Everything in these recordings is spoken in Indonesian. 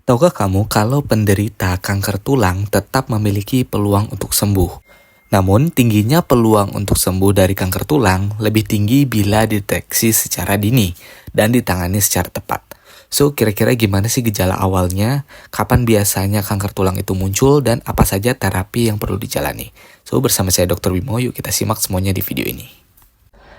Tahukah kamu kalau penderita kanker tulang tetap memiliki peluang untuk sembuh? Namun, tingginya peluang untuk sembuh dari kanker tulang lebih tinggi bila dideteksi secara dini dan ditangani secara tepat. So, kira-kira gimana sih gejala awalnya? Kapan biasanya kanker tulang itu muncul? Dan apa saja terapi yang perlu dijalani? So, bersama saya Dr. Bimo, yuk kita simak semuanya di video ini.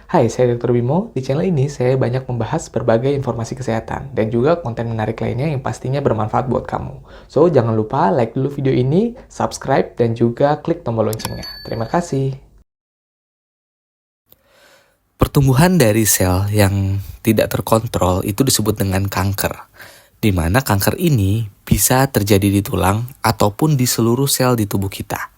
Hai, saya Dr. Bimo. Di channel ini saya banyak membahas berbagai informasi kesehatan dan juga konten menarik lainnya yang pastinya bermanfaat buat kamu. So, jangan lupa like dulu video ini, subscribe, dan juga klik tombol loncengnya. Terima kasih. Pertumbuhan dari sel yang tidak terkontrol itu disebut dengan kanker, di mana kanker ini bisa terjadi di tulang ataupun di seluruh sel di tubuh kita.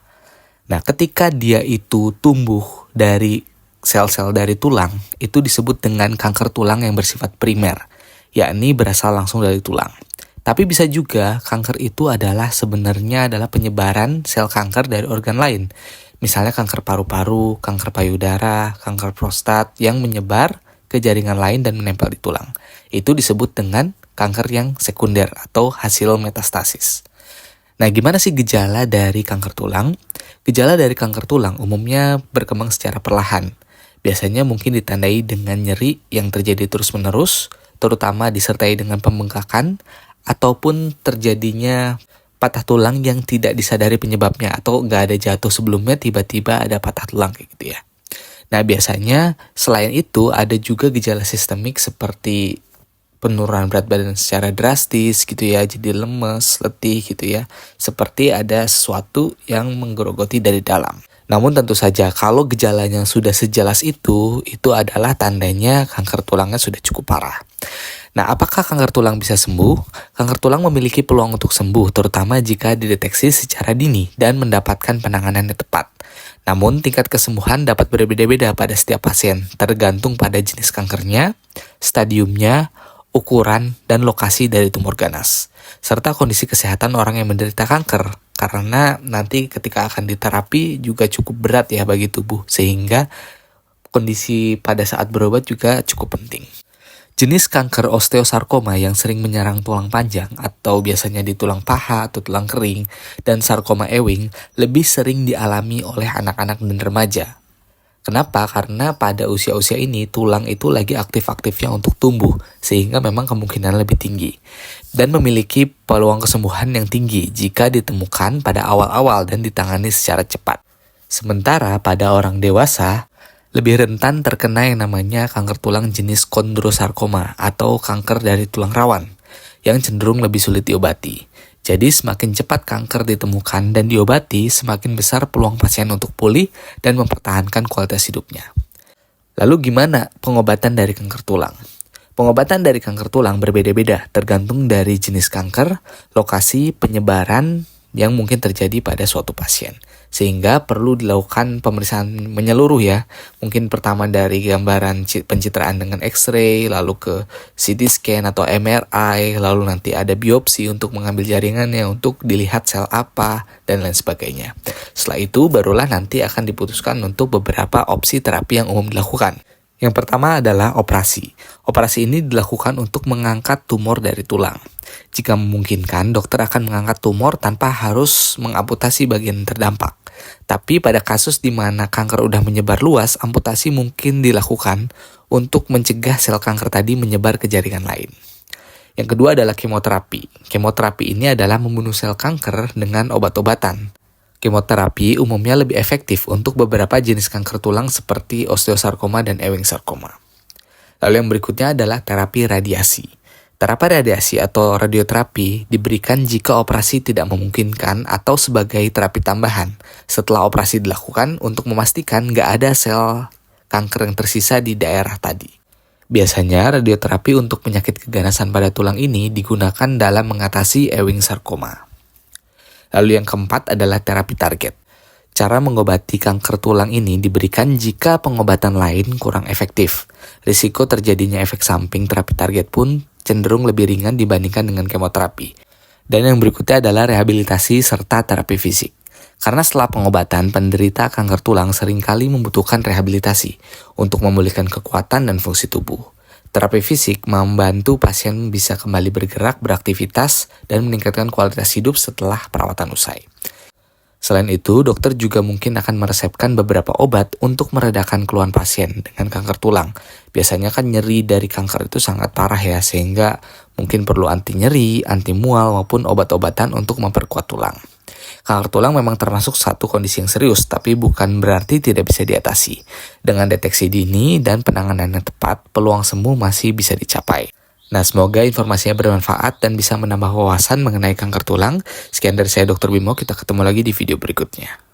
Nah, ketika dia itu tumbuh dari sel-sel dari tulang, itu disebut dengan kanker tulang yang bersifat primer, yakni berasal langsung dari tulang. Tapi bisa juga kanker itu sebenarnya adalah penyebaran sel kanker dari organ lain. Misalnya kanker paru-paru, kanker payudara, kanker prostat yang menyebar ke jaringan lain dan menempel di tulang. Itu disebut dengan kanker yang sekunder atau hasil metastasis. Nah, gimana sih gejala dari kanker tulang? Gejala dari kanker tulang umumnya berkembang secara perlahan. Biasanya mungkin ditandai dengan nyeri yang terjadi terus-menerus, terutama disertai dengan pembengkakan, ataupun terjadinya patah tulang yang tidak disadari penyebabnya, atau nggak ada jatuh sebelumnya, tiba-tiba ada patah tulang kayak gitu ya. Nah, biasanya selain itu ada juga gejala sistemik seperti penurunan berat badan secara drastis gitu ya, jadi lemes, letih gitu ya, seperti ada sesuatu yang menggerogoti dari dalam. Namun tentu saja kalau gejalanya sudah sejelas itu adalah tandanya kanker tulangnya sudah cukup parah. Nah, apakah kanker tulang bisa sembuh? Kanker tulang memiliki peluang untuk sembuh, terutama jika dideteksi secara dini dan mendapatkan penanganan yang tepat. Namun, tingkat kesembuhan dapat berbeda-beda pada setiap pasien, tergantung pada jenis kankernya, stadiumnya, ukuran, dan lokasi dari tumor ganas, serta kondisi kesehatan orang yang menderita kanker. Karena nanti ketika akan diterapi juga cukup berat ya bagi tubuh, sehingga kondisi pada saat berobat juga cukup penting. Jenis kanker osteosarkoma yang sering menyerang tulang panjang atau biasanya di tulang paha atau tulang kering, dan sarkoma Ewing lebih sering dialami oleh anak-anak dan remaja. Kenapa? Karena pada usia-usia ini tulang itu lagi aktif-aktifnya untuk tumbuh, sehingga memang kemungkinan lebih tinggi. Dan memiliki peluang kesembuhan yang tinggi jika ditemukan pada awal-awal dan ditangani secara cepat. Sementara pada orang dewasa, lebih rentan terkena yang namanya kanker tulang jenis kondrosarkoma atau kanker dari tulang rawan, yang cenderung lebih sulit diobati. Jadi semakin cepat kanker ditemukan dan diobati, semakin besar peluang pasien untuk pulih dan mempertahankan kualitas hidupnya. Lalu gimana pengobatan dari kanker tulang? Pengobatan dari kanker tulang berbeda-beda, tergantung dari jenis kanker, lokasi penyebaran yang mungkin terjadi pada suatu pasien. Sehingga perlu dilakukan pemeriksaan menyeluruh ya. Mungkin pertama dari gambaran pencitraan dengan X-ray, lalu ke CT scan atau MRI, lalu nanti ada biopsi untuk mengambil jaringannya untuk dilihat sel apa, dan lain sebagainya. Setelah itu barulah nanti akan diputuskan untuk beberapa opsi terapi yang umum dilakukan. Yang pertama adalah operasi. Operasi ini dilakukan untuk mengangkat tumor dari tulang. Jika memungkinkan, dokter akan mengangkat tumor tanpa harus mengamputasi bagian terdampak. Tapi pada kasus di mana kanker udah menyebar luas, amputasi mungkin dilakukan untuk mencegah sel kanker tadi menyebar ke jaringan lain. Yang kedua adalah kemoterapi. Kemoterapi ini adalah membunuh sel kanker dengan obat-obatan. Kemoterapi umumnya lebih efektif untuk beberapa jenis kanker tulang seperti osteosarkoma dan Ewing sarkoma. Lalu yang berikutnya adalah terapi radiasi. Terapi radiasi atau radioterapi diberikan jika operasi tidak memungkinkan atau sebagai terapi tambahan setelah operasi dilakukan untuk memastikan nggak ada sel kanker yang tersisa di daerah tadi. Biasanya radioterapi untuk penyakit keganasan pada tulang ini digunakan dalam mengatasi Ewing sarkoma. Lalu yang keempat adalah terapi target. Cara mengobati kanker tulang ini diberikan jika pengobatan lain kurang efektif. Risiko terjadinya efek samping terapi target pun cenderung lebih ringan dibandingkan dengan kemoterapi. Dan yang berikutnya adalah rehabilitasi serta terapi fisik. Karena setelah pengobatan, penderita kanker tulang seringkali membutuhkan rehabilitasi untuk memulihkan kekuatan dan fungsi tubuh. Terapi fisik membantu pasien bisa kembali bergerak, beraktivitas, dan meningkatkan kualitas hidup setelah perawatan usai. Selain itu, dokter juga mungkin akan meresepkan beberapa obat untuk meredakan keluhan pasien dengan kanker tulang. Biasanya kan nyeri dari kanker itu sangat parah ya, sehingga mungkin perlu anti nyeri, anti mual, maupun obat-obatan untuk memperkuat tulang. Kanker tulang memang termasuk satu kondisi yang serius, tapi bukan berarti tidak bisa diatasi. Dengan deteksi dini dan penanganan yang tepat, peluang sembuh masih bisa dicapai. Nah, semoga informasinya bermanfaat dan bisa menambah wawasan mengenai kanker tulang. Sekian dari saya Dr. Bimo, kita ketemu lagi di video berikutnya.